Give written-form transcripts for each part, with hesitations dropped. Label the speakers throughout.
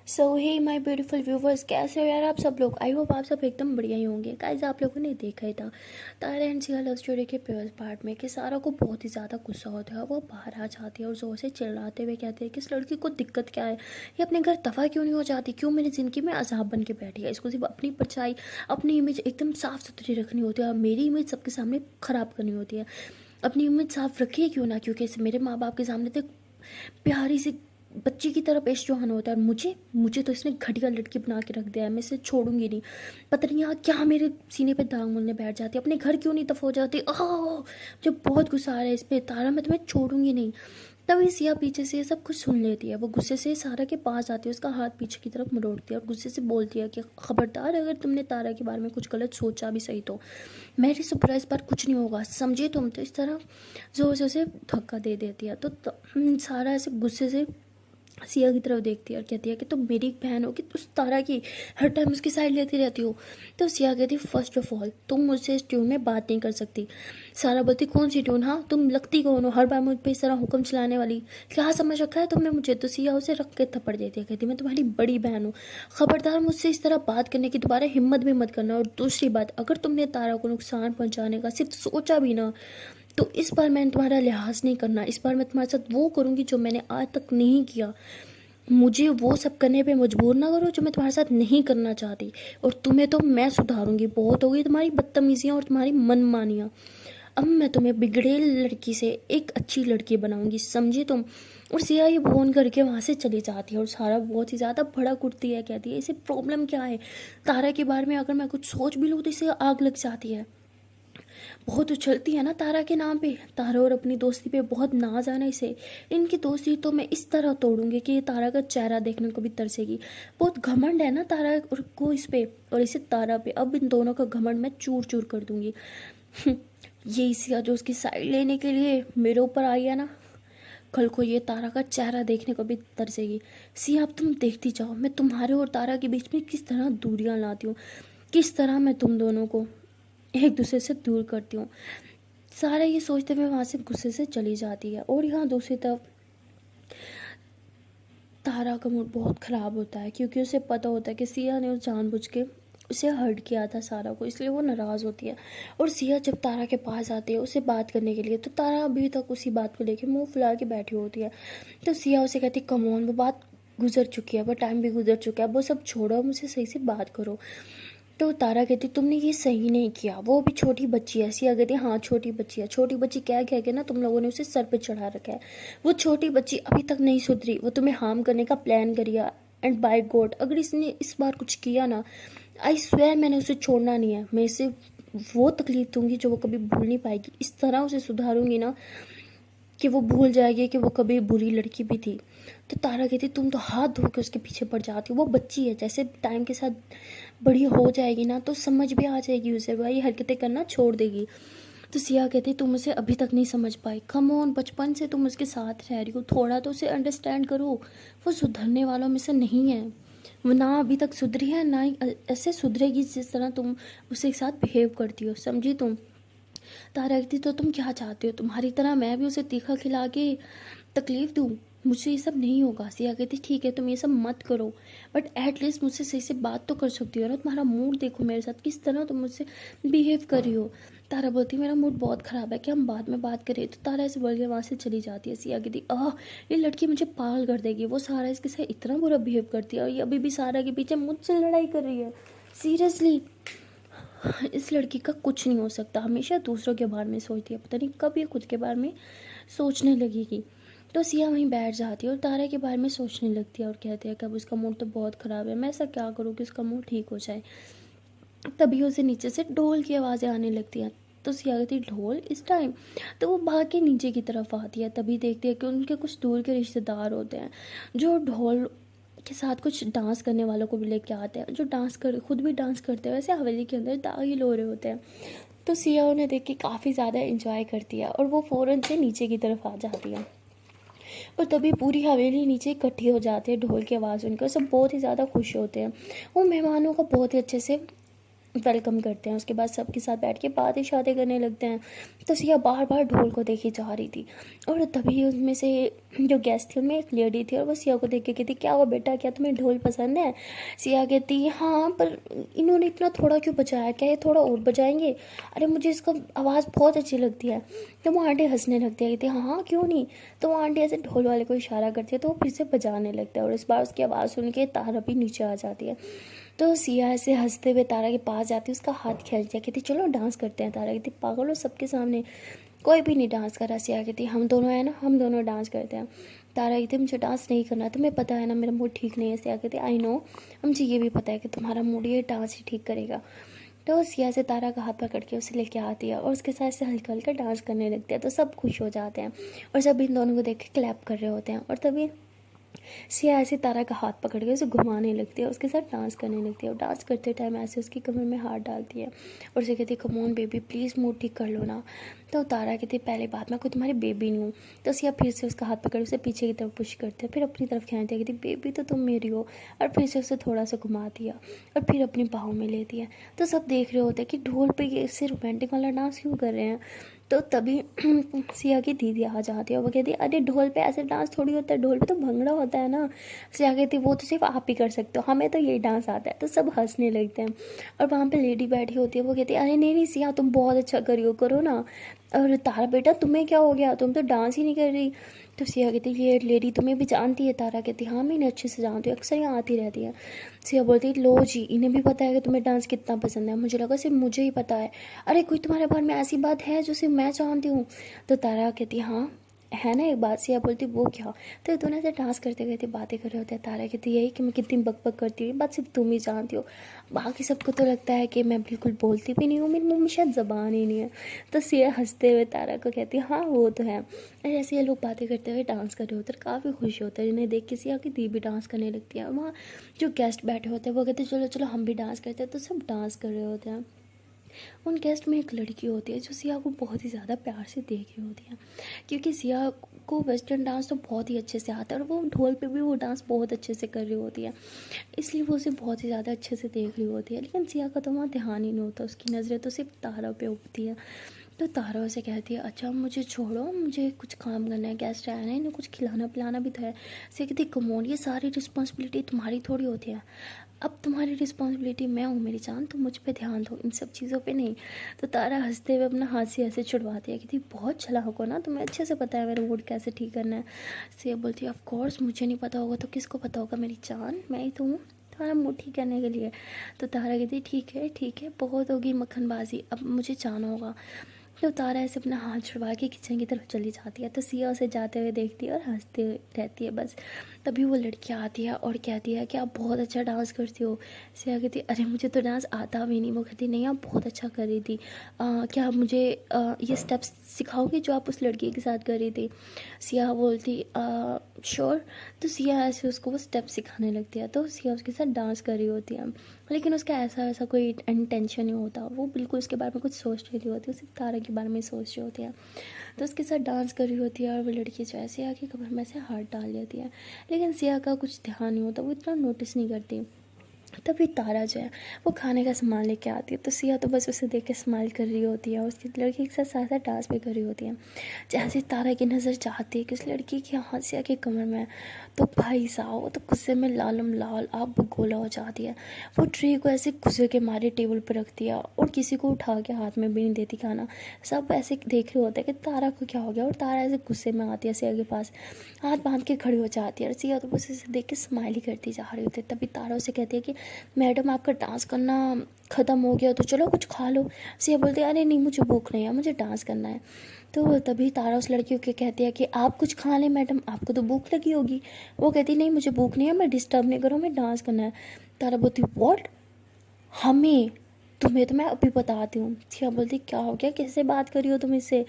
Speaker 1: So hey my beautiful viewers, कैसे हो यार आप सब लोग। आई होप आप सब एकदम बढ़िया ही होंगे। गाइस, आप लोगों ने देखा ही था तारा एंड सिया लव स्टोरी के फर्स्ट पार्ट में कि सारा को बहुत ही ज़्यादा गुस्सा होता है। वो बाहर आ जाती है और जोर से चिल्लाते हुए कहते हैं कि इस लड़की को दिक्कत क्या है, ये अपने घर दफ़ा क्यों नहीं हो जाती, क्यों मेरी ज़िंदगी में अजाब बन के बैठी है। इसको सिर्फ अपनी परछाई, अपनी इमेज एकदम साफ़ सुथरी रखनी होती है और मेरी इमेज सबके सामने ख़राब करनी होती है। अपनी इमेज साफ़ रखिए क्यों ना, क्योंकि इसे मेरे माँ बाप के सामने तो प्यारी सी बच्ची की तरह पेश जोहन होता है। और मुझे तो इसने घटिया लड़की बना के रख दिया है। मैं इसे छोड़ूंगी नहीं। पता नहीं यहाँ क्या मेरे सीने पे दाग मूलने बैठ जाती है। अपने घर क्यों नहीं दफ़ा हो जाती। ओह, मुझे बहुत गुस्सा आ रहा है इस पे। तारा, मैं तुम्हें छोड़ूंगी नहीं। तभी सिया पीछे से ये सब कुछ सुन लेती है। वो गुस्से से सारा के पास आती है, उसका हाथ पीछे की तरफ मरोड़ती है और गुस्से से बोलती है कि खबरदार, अगर तुमने तारा के बारे में कुछ गलत सोचा भी सही तो मेरी सरप्राइज पर कुछ नहीं होगा, समझे तुम। तो इस तरह जोर जोर से धक्का दे देती है। तो सारा ऐसे गुस्से से सिया की तरफ देखती है और कहती है कि तुम मेरी एक बहन हो कि उस तारा की हर टाइम उसकी साइड लेती रहती हो। तो सिया कहती है, फर्स्ट ऑफ ऑल तुम मुझसे इस ट्यून में बात नहीं कर सकती। सारा बोलती, कौन सी ट्यून, हाँ तुम लगती कौन हो हर बार मुझ पर इस तरह हुक्म चलाने वाली, क्या समझ रखा है तुमने मुझे। तो सिया उसे रख के थप्पड़ देती है, कहती मैं तुम्हारी बड़ी बहन हूँ, खबरदार मुझसे इस तरह बात करने की दोबारा हिम्मत भी मत करना। और दूसरी बात, अगर तुमने तारा को नुकसान पहुँचाने का सिर्फ सोचा भी ना, तो इस बार मैंने तुम्हारा लिहाज नहीं करना। इस बार मैं तुम्हारे साथ वो करूँगी जो मैंने आज तक नहीं किया। मुझे वो सब करने पे मजबूर ना करो जो मैं तुम्हारे साथ नहीं करना चाहती। और तुम्हें तो मैं सुधारूंगी। बहुत हो गई तुम्हारी बदतमीजियाँ और तुम्हारी मनमानियाँ। अब मैं तुम्हें बिगड़ेल लड़की से एक अच्छी लड़की बनाऊंगी, समझी तुम। और सिया ये फोन करके वहाँ से चली जाती है और सारा बहुत ही ज़्यादा भड़क उठती है। कहती है, इसे प्रॉब्लम क्या है, तारा के बारे में अगर मैं कुछ सोच भी लूँ तो इसे आग लग जाती है। बहुत उछलती है ना तारा के नाम पे। तारा और अपनी दोस्ती पे बहुत नाज है ना इसे। इनकी दोस्ती तो मैं इस तरह तोड़ूंगी कि ये तारा का चेहरा देखने को भी तरसेगी। बहुत घमंड है ना तारा को इस पे और इसे तारा पे। अब इन दोनों का घमंड मैं चूर चूर कर दूंगी। ये सिया जो उसकी साइड लेने के लिए मेरे ऊपर आई है ना, कल को ये तारा का चेहरा देखने को भी तरसेगी। सिया, अब तुम देखती जाओ मैं तुम्हारे और तारा के बीच में किस तरह दूरियां लाती हूँ, किस तरह मैं तुम दोनों को एक दूसरे से दूर करती हूँ। सारा ये सोचते हुए वहाँ से गुस्से से चली जाती है। और यहाँ दूसरी तरफ तारा का मूड बहुत ख़राब होता है क्योंकि उसे पता होता है कि सिया ने उस जानबूझ के उसे हर्ट किया था सारा को, इसलिए वो नाराज़ होती है। और सिया जब तारा के पास आती है उसे बात करने के लिए, तो तारा अभी तक उसी बात को लेकर मुंह फुला के बैठी होती है। तो सिया उसे कहती, कम ऑन, वो बात गुजर चुकी है, वो टाइम भी गुजर चुका है, वो सब छोड़ो, मुझे सही से बात करो। तो तारा कहती, तुमने ये सही नहीं किया, वो भी छोटी बच्ची है। सिया कहती, हाँ छोटी बच्ची है। छोटी बच्ची क्या कह के ना तुम लोगों ने उसे सर पे चढ़ा रखा है। वो छोटी बच्ची अभी तक नहीं सुधरी, वो तुम्हें हार्म करने का प्लान करिए। एंड बाय गॉड, अगर इसने इस बार कुछ किया ना, आई स्वेयर मैंने उसे छोड़ना नहीं है। मैं इसे वो तकलीफ दूंगी जो वो कभी भूल नहीं पाएगी। इस तरह उसे सुधारूंगी ना कि वो भूल जाएगी कि वो कभी बुरी लड़की भी थी। तो तारा कहती, तुम तो हाथ धो के उसके पीछे पड़ जाती हो। वो बच्ची है, जैसे टाइम के साथ बड़ी हो जाएगी ना तो समझ भी आ जाएगी उसे, वही हरकतें करना छोड़ देगी। तो सिया कहती, तुम उसे अभी तक नहीं समझ पाई। कम ऑन, बचपन से तुम उसके साथ रह रही हो, थोड़ा तो उसे अंडरस्टैंड करो। वो सुधरने वालों में से नहीं है। वो ना अभी तक सुधरी है, ना ही ऐसे सुधरेगी जिस तरह तुम उसके साथ बिहेव करती हो, समझी तुम। तारा कहती, तो तुम क्या चाहते हो, तुम्हारी तरह मैं भी उसे तीखा खिला के तकलीफ दूँ। मुझसे ये सब नहीं होगा। सिया कहती, ठीक है तुम ये सब मत करो, बट एटलीस्ट मुझसे सही से बात तो कर सकती हो ना। तुम्हारा मूड देखो मेरे साथ, किस तरह तुम मुझसे बिहेव कर रही हो। तारा बोलती, मेरा मूड बहुत ख़राब है, क्या हम बाद में बात करें। तो तारा ऐसे बोल के वहाँ से चली जाती है। सिया कहती, ये लड़की मुझे पागल कर देगी, वो सारा इसके साथ इतना बुरा बिहेव करती है और ये अभी भी सारा के पीछे मुझसे लड़ाई कर रही है। सीरियसली इस लड़की का कुछ नहीं हो सकता, हमेशा दूसरों के बारे में सोचती है, पता नहीं कब ये खुद के बारे में सोचने लगेगी। तो सिया वहीं बैठ जाती है और तारा के बारे में सोचने लगती है और कहती है कि अब उसका मूड तो बहुत ख़राब है, मैं ऐसा क्या करूँ कि उसका मूड ठीक हो जाए। तभी उसे नीचे से ढोल की आवाज़ें आने लगती हैं। तो सिया कहती, ढोल इस टाइम। तो वो भाग के नीचे की तरफ आती है। तभी देखती है कि उनके कुछ दूर के रिश्तेदार होते हैं जो ढोल के साथ कुछ डांस करने वालों को भी लेके आते हैं, जो डांस कर खुद भी डांस करते हैं। वैसे हवेली के अंदर दागिल हो रहे होते हैं। तो सिया उन्हें देख के काफ़ी ज़्यादा इंजॉय करती है और वो फ़ौरन से नीचे की तरफ आ जाती है। और तभी पूरी हवेली नीचे इकट्ठी हो जाती है ढोल की आवाज़ सुनकर। सब बहुत ही ज़्यादा खुश होते हैं। वो मेहमानों का बहुत ही अच्छे से वेलकम करते हैं। उसके बाद सबके साथ बैठ के बातें शातें करने लगते हैं। तो सिया बार बार ढोल को देखी जा रही थी और तभी उनमें से जो गेस्ट थी उनमें एक लेडी थी और वो सिया को देख के कहती, क्या हुआ बेटा, क्या तुम्हें ढोल पसंद है? सिया कहती, हाँ पर इन्होंने इतना थोड़ा क्यों बजाया, क्या ये थोड़ा और बजाएंगे? अरे मुझे इसका आवाज़ बहुत अच्छी लगती है। तो वो आंटी हंसने लगती है, कहती हाँ हाँ क्यों नहीं। तो वो आंटी ऐसे ढोल वाले को इशारा करती है तो वो फिर से बजाने लगता है और इस बार उसकी आवाज़ सुन के तारा भी नीचे आ जाती है। तो सिया ऐसे हंसते हुए तारा के पास जाती है, उसका हाथ खींचती है, कहती चलो डांस करते हैं। तारा कहती पागल हो, सबके सामने कोई भी नहीं डांस कर रहा। सिया कहती हम दोनों हैं ना, हम दोनों डांस करते हैं। तारा कहती मुझे डांस नहीं करना, तुम्हें पता है ना मेरा मूड ठीक नहीं है। सिया कहती आई नो, मुझे ये भी पता है कि तुम्हारा मूड ये डांस ही ठीक करेगा। तो सिया से तारा का हाथ पकड़ के उसे लेके आती है और उसके साथ ऐसे हल्का हल्का डांस करने लगती है। तो सब खुश हो जाते हैं और सब इन दोनों को देख के क्लैप कर रहे होते हैं। और तभी सिया ऐसे तारा का हाथ पकड़ के उसे घुमाने लगती है, उसके साथ डांस करने लगती है और डांस करते टाइम ऐसे उसकी कमर में हाथ डालती है और उसे कहती है come on baby please mood ठीक कर लो ना। तो तारा कहती है पहले बात मैं कोई तुम्हारी बेबी नहीं हूँ। तो सिया फिर से उसका हाथ पकड़ उसे पीछे की तरफ पुश करते हैं, फिर अपनी तरफ खींचती है, कहती बेबी तो तुम मेरी हो। और फिर से उसे थोड़ा सा घुमाती है और फिर अपनी बाहों में लेती है। तो सब देख रहे होते हैं कि ढोल पे ये इससे रोमांटिक वाला डांस क्यों कर रहे हैं। तो तभी सिया की दीदी आ जाती है, वो कहती है अरे ढोल पे ऐसे डांस थोड़ी होता है, ढोल पे तो भंगड़ा होता है ना। सिया कहती है वो तो सिर्फ आप ही कर सकते हो, हमें तो यही डांस आता है। तो सब हंसने लगते हैं और वहाँ पे लेडी बैठी होती है, वो कहती है अरे नहीं नहीं सिया तुम बहुत अच्छा करियो करो ना। और तारा बेटा तुम्हें क्या हो गया, तुम तो डांस ही नहीं कर रही। तो सिया कहती है ये लेडी तुम्हें भी जानती है। तारा कहती है हाँ मैं इन्हें अच्छे से जानती हूँ, अक्सर यहाँ आती रहती है। सिया बोलती है लो जी, इन्हें भी पता है कि तुम्हें डांस कितना पसंद है, मुझे लगा सिर्फ मुझे ही पता है। अरे कोई तुम्हारे बारे में ऐसी बात है जो सिर्फ मैं जानती हूँ? तो तारा कहती है हाँ है ना एक बात। सिया बोलती वो क्या? तो दोनों ऐसे डांस करते करते बातें कर रहे होते हैं। तारा कहती यही कि मैं कितनी बकबक करती हूँ, बात सिर्फ तुम ही जानती हो, बाकी सबको तो लगता है कि मैं बिल्कुल बोलती भी नहीं हूँ, मेरे मुंह में शायद ज़बान ही नहीं है। तो सिया हंसते हुए तारा को कहती है हाँ वो तो है। और ऐसे ये लोग बातें करते हुए डांस कर रहे होते हैं, काफ़ी खुश होते हैं। इन्हें देख के सिया की दी भी डांस करने लगती है। वहाँ जो गेस्ट बैठे होते हैं वो कहते हैं चलो चलो हम भी डांस करते हैं। तो सब डांस कर रहे होते हैं। उन गेस्ट में एक लड़की होती है जो सिया को बहुत ही ज़्यादा प्यार से देख रही होती है, क्योंकि सिया को वेस्टर्न डांस तो बहुत ही अच्छे से आता है और वो ढोल पे भी वो डांस बहुत अच्छे से कर रही होती है, इसलिए वो उसे बहुत ही ज़्यादा अच्छे से देख रही होती है। लेकिन सिया का तो वहाँ ध्यान ही नहीं होता, उसकी नज़रें तो सिर्फ तारा पे उठती है। तो तारा उसे कहती है अच्छा मुझे छोड़ो, मुझे कुछ काम करना है, गेस्ट आया है इन्हें कुछ खिलाना पिलाना भी तो है। सिया कहती कमोन ये सारी रिस्पॉन्सिबिलिटी तुम्हारी थोड़ी होती है, अब तुम्हारी रिस्पॉन्सिबिलिटी मैं हूँ मेरी जान, तुम मुझ पे ध्यान दो, इन सब चीज़ों पे नहीं। तो तारा हंसते हुए अपना हाथ से ऐसे छुड़वाती है, कहती बहुत चालाक हो ना, तुम्हें अच्छे से पता है मेरा मूड कैसे ठीक करना है। सिया बोलती है ऑफ कोर्स मुझे नहीं पता होगा तो किसको पता होगा मेरी जान, मैं ही तो हूँ तुम्हारा मूड ठीक करने के लिए। तो तारा कहती ठीक है बहुत होगी मक्खनबाजी, अब मुझे जाना होगा। तो तारा ऐसे अपना हाथ छुड़वा के किचन की तरफ चली जाती है। तो सिया उसे जाते हुए देखती है और हंसते रहती है बस। तभी वो लड़की आती है और कहती है कि आप बहुत अच्छा डांस करती हो। सिया कहती है अरे मुझे तो डांस आता भी नहीं। वो कहती नहीं आप बहुत अच्छा कर रही थी, क्या आप मुझे ये स्टेप्स सिखाओगे जो आप उस लड़की के साथ कर रही थी? सिया बोलती श्योर। तो सिया ऐसे उसको वो स्टेप सिखाने लगती है। तो सिया उसके साथ डांस कर रही होती है, लेकिन उसका ऐसा कोई इंटेंशन नहीं होता, वो बिल्कुल उसके बारे में कुछ सोच रही होती है, सिर्फ तारा के बारे में सोच रही होती है। तो उसके साथ डांस कर रही होती है और वो लड़की जो है सिया की कमर में से हाथ डाल देती है, लेकिन सिया का कुछ ध्यान नहीं होता, वो इतना नोटिस नहीं करती। तभी तारा जो है वो खाने का सामान लेके आती है। तो सिया तो बस उसे देख के स्माइल कर रही होती है, उसकी लड़की के साथ साथ डांस भी कर रही होती है। जैसे तारा की नज़र जाती है कि उस लड़की के हाथ सिया की कमर में, तो भाई साहब वो तो गुस्से में लालम लाल आग बगोला हो जाती है। वो ट्रे को ऐसे गुस्से के मारे टेबल पर रख दिया और किसी को उठा के हाथ में भी नहीं देती खाना। सब ऐसे देख रहे होते हैं कि तारा को क्या हो गया, और तारा ऐसे गुस्से में आती है सिया के पास, हाथ बांध के खड़ी हो जाती है और सिया तो बस इसे देख के स्माइल ही करती जा रही होती है। तभी तारा उसे कहती है कि मैडम आपका डांस करना ख़त्म हो गया तो चलो कुछ खा लो। सिया बोलती है अरे नहीं मुझे भूख नहीं है, मुझे डांस करना है। तो तभी तारा उस लड़की को कहती है कि आप कुछ खा लें मैडम, आपको तो भूख लगी होगी। वो कहती नहीं मुझे भूख नहीं है, मैं डिस्टर्ब नहीं करूँ, मैं डांस करना है। तारा बोलती व्हाट, हमें? तुम्हें तो मैं अभी बताती हूँ। सिया बोलती क्या हो गया, कैसे बात करी हो तुम इससे?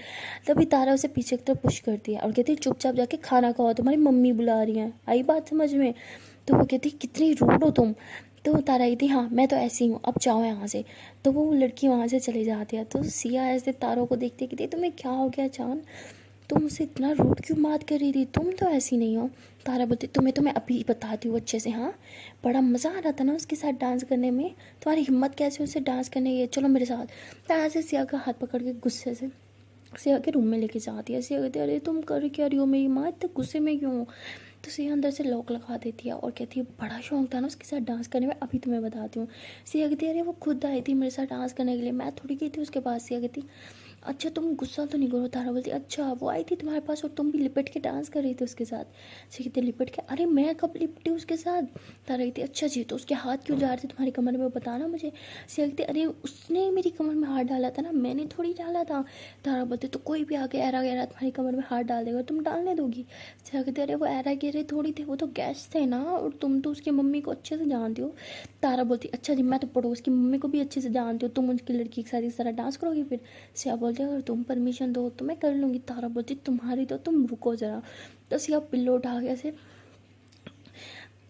Speaker 1: तभी तारा उसे पीछे की तरफ पुश करती है और कहती चुपचाप जाके खाना खाओ, तुम्हारी मम्मी बुला रही हैं, आई बात समझ में? तो वो कहती कितनी रूड हो तुम। तो तारा कहती हाँ मैं तो ऐसी हूँ, अब जाओ यहाँ से। तो वो लड़की वहाँ से चली जाती है। तो सिया ऐसे तारों को देखते कहती तुम्हें क्या हो गया जान, तुम उसे इतना रूड क्यों बात कर रही थी, तुम तो ऐसी नहीं हो। तारा बोलती तुम्हें तो मैं अभी बताती हूँ अच्छे से। हाँ बड़ा मज़ा आ रहा था ना उसके साथ डांस करने में, तुम्हारी हिम्मत कैसे उससे डांस करने की, चलो मेरे साथ। तारा से सिया का हाथ पकड़ के गुस्से से सिया के रूम में लेके जाती है। सिया कहती है अरे तुम कर क्या रही हो, मेरी माँ इतने गुस्से में क्यों हो। तो सिया अंदर से लॉक लगा देती है और कहती है बड़ा शौक था ना उसके साथ डांस करने में, अभी तुम्हें बताती हूँ। सिया कहती है अरे वो खुद आई थी मेरे साथ डांस करने के लिए, मैं थोड़ी गई थी उसके पास। सिया कहती अच्छा तुम गुस्सा तो नहीं करो। तारा बोलती अच्छा वो आई थी तुम्हारे पास और तुम भी लिपट के डांस कर रही थी उसके साथ। सिया कहती लिपट के, अरे मैं कब लिपटी उसके साथ। तारा कहती अच्छा जी तो उसके हाथ क्यों जा रहे थे तुम्हारी कमर में, बताना मुझे। सिया कहती अरे उसने मेरी कमर में हाथ डाला था ना, मैंने थोड़ी डाला था। तारा बोलते तो कोई भी आके ऐरा गहरा तुम्हारी कमर में हाथ डाल देगा, तुम डालने दोगी। सिया कहती अरे वो ऐरा गहरे थोड़ी थे, वो तो गेस्ट थे ना, और तुम तो उसकी मम्मी को अच्छे से जानती हो। तारा बोलती अच्छा जी मैं तो पड़ोस की मम्मी को भी अच्छे से जानती हूँ, तुम उनकी लड़की के साथ इस तरह डांस करोगी फिर। सिया बोलते अगर तुम परमिशन दो तो मैं कर लूँगी। तारा बोलती तुम्हारी तो तुम रुको ज़रा। तो सिया पिल्लो उठा के ऐसे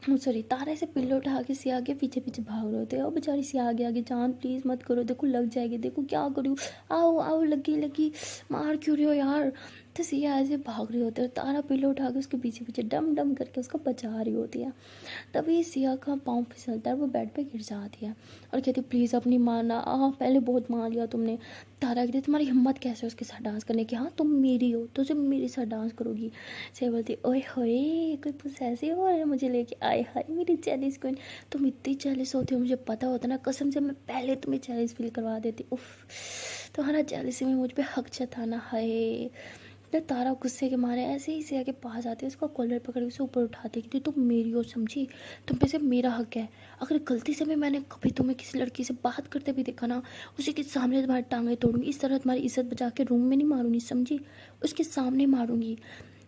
Speaker 1: सॉरी तारा ऐसे पिल्लो उठा के सिया के पीछे पीछे भाग रहे होते हैं। और बेचारी सिया आगे आगे जान प्लीज़ मत करो, देखो लग जाएगी, देखो क्या करूँ, आओ आओ लगी लगी, मार क्यों रहे हो यार। तो सिया ऐसे भाग रही होती है, तारा पिल्लो उठा के उसके पीछे पीछे डम डम करके उसको बचा रही होती है। तभी सिया का पाँव फिसलता है, वो बेड पे गिर जाती है और कहती प्लीज़ अपनी मारना, पहले बहुत मार लिया तुमने। तारा कहती तुम्हारी हिम्मत कैसे उसके साथ डांस करने की, हाँ तुम मेरी हो तो सिर्फ मेरे साथ डांस करोगी। सिया बोलती ओए होए कोई पोसेसिव हो रहा है मुझे लेके, आए हाय मेरी जेलिस क्वीन, तुम इतनी जेलिस होती हो, मुझे पता होता ना कसम से मैं पहले तुम्हें जेलिस फील करवा देती। उफ तुम्हारा जेलिसी में मुझ पर हक जताना है। तो तारा गुस्से के मारे ऐसे ही सिया के पास आती है, उसका कॉलर पकड़ के उसे ऊपर उठाती कि तुम मेरी हो समझी, तुम पे से मेरा हक है। अगर गलती से भी मैंने कभी तुम्हें किसी लड़की से बात करते भी देखा ना, उसी के सामने तुम्हारी टांगें तोड़ूंगी, इस तरह तुम्हारी इज्जत बचा के रूम में नहीं मारूंगी समझी, उसके सामने मारूंगी।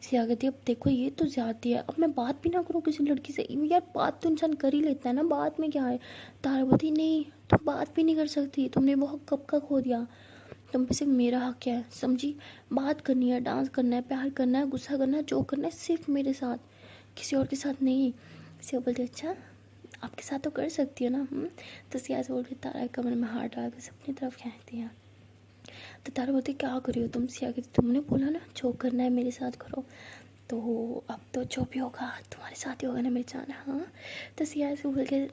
Speaker 1: सिया कहती है अब देखो ये तो ज़्यादा है, अब मैं बात भी ना करूँ किसी लड़की से, यार बात तो इंसान कर ही लेता है ना, बात में क्या है। तारा बोलती नहीं तुम बात भी नहीं कर सकती, तुमने वो हक कब का खो दिया, तुम पे सिर्फ मेरा हक है समझी, बात करनी है, डांस करना है, प्यार करना है, गुस्सा करना है, जो करना है सिर्फ मेरे साथ, किसी और के साथ नहीं। सिया बोलती अच्छा आपके साथ तो कर सकती है ना। तो सिया से बोल के तारा के कमरे में हाथ डाल के अपनी तरफ खींचती है। तो तारा बोलती क्या करी हो तुम। सिया कहती तुमने बोला ना जो करना है मेरे साथ करो, तो अब तो जो भी होगा तुम्हारे साथ ही होगा ना मेरी जान। हाँ तो सिया ऐसे बोल के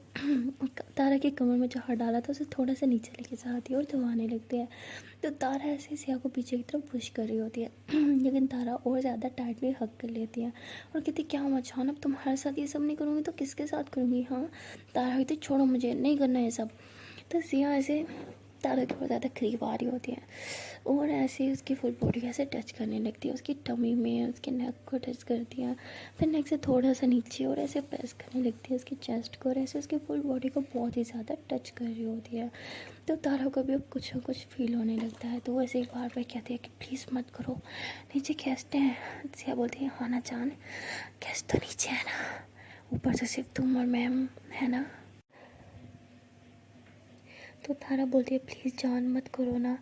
Speaker 1: तारा के कमर में जो हाथ डाला था उसे थोड़ा सा नीचे लेके जाती है और दबाने लगती है। तो तारा ऐसे सिया को पीछे की तरफ पुश कर रही होती है लेकिन तारा और ज़्यादा टाइटली हक कर लेती है और कहती क्या मचान, अब तुम्हारे साथ ये सब नहीं करूँगी तो किसके साथ करूँगी। हाँ तारा कहती छोड़ो मुझे नहीं करना ये सब। तो सिया ऐसे तारा के बहुत ज़्यादा करीब आ रही होती है और ऐसे ही उसकी फुल बॉडी ऐसे टच करने लगती है, उसकी टमी में उसके नेक को टच करती है, फिर नेक से थोड़ा सा नीचे और ऐसे प्रेस करने लगती है उसकी चेस्ट को और ऐसे उसकी फुल बॉडी को बहुत ही ज़्यादा टच कर रही होती है। तो तारा को भी अब कुछ ना कुछ फील होने लगता है, तो वो ऐसे एक बार बार कहती है कि प्लीज़ मत करो, नीचे गेस्ट हैं। सिया बोलती है हाँ ना जान, गेस्ट तो नीचे है ना, ऊपर तो सिर्फ तुम और मैम है ना। तो तारा बोलती है प्लीज़ जान मत करो ना,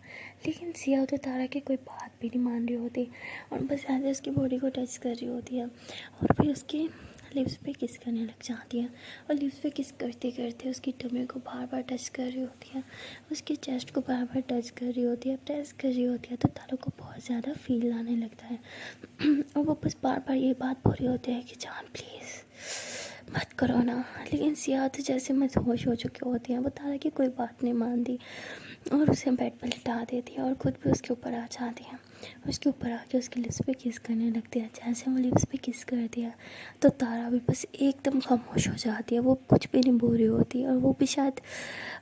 Speaker 1: लेकिन सिया तो तारा की कोई बात भी नहीं मान रही होती और बस ऐसे उसकी बॉडी को टच कर रही होती है और फिर उसके लिप्स पे किस करने लग जाती है और लिप्स पे किस करते करते उसकी टमी को बार बार टच कर रही होती है, उसकी चेस्ट को बार बार टच कर रही होती है, प्रेस कर रही होती है। तो तारा को बहुत ज़्यादा फील आने लगता है और वो बस बार बार ये बात बोल रही होती है कि जान प्लीज़ मत करो ना। लेकिन सिया तो जैसे मदहोश हो चुकी होती है, वो तारा की कोई बात नहीं मानती और उसे बेड पर लिटा देती है और खुद भी उसके ऊपर आ जाती है, उसके ऊपर आके उसके लिप्स पे किस करने लगती है। जैसे वो लिप्स पे किस कर दिया तो तारा भी बस एकदम खामोश हो जाती है, वो कुछ भी नहीं बोल रही होती और वो भी शायद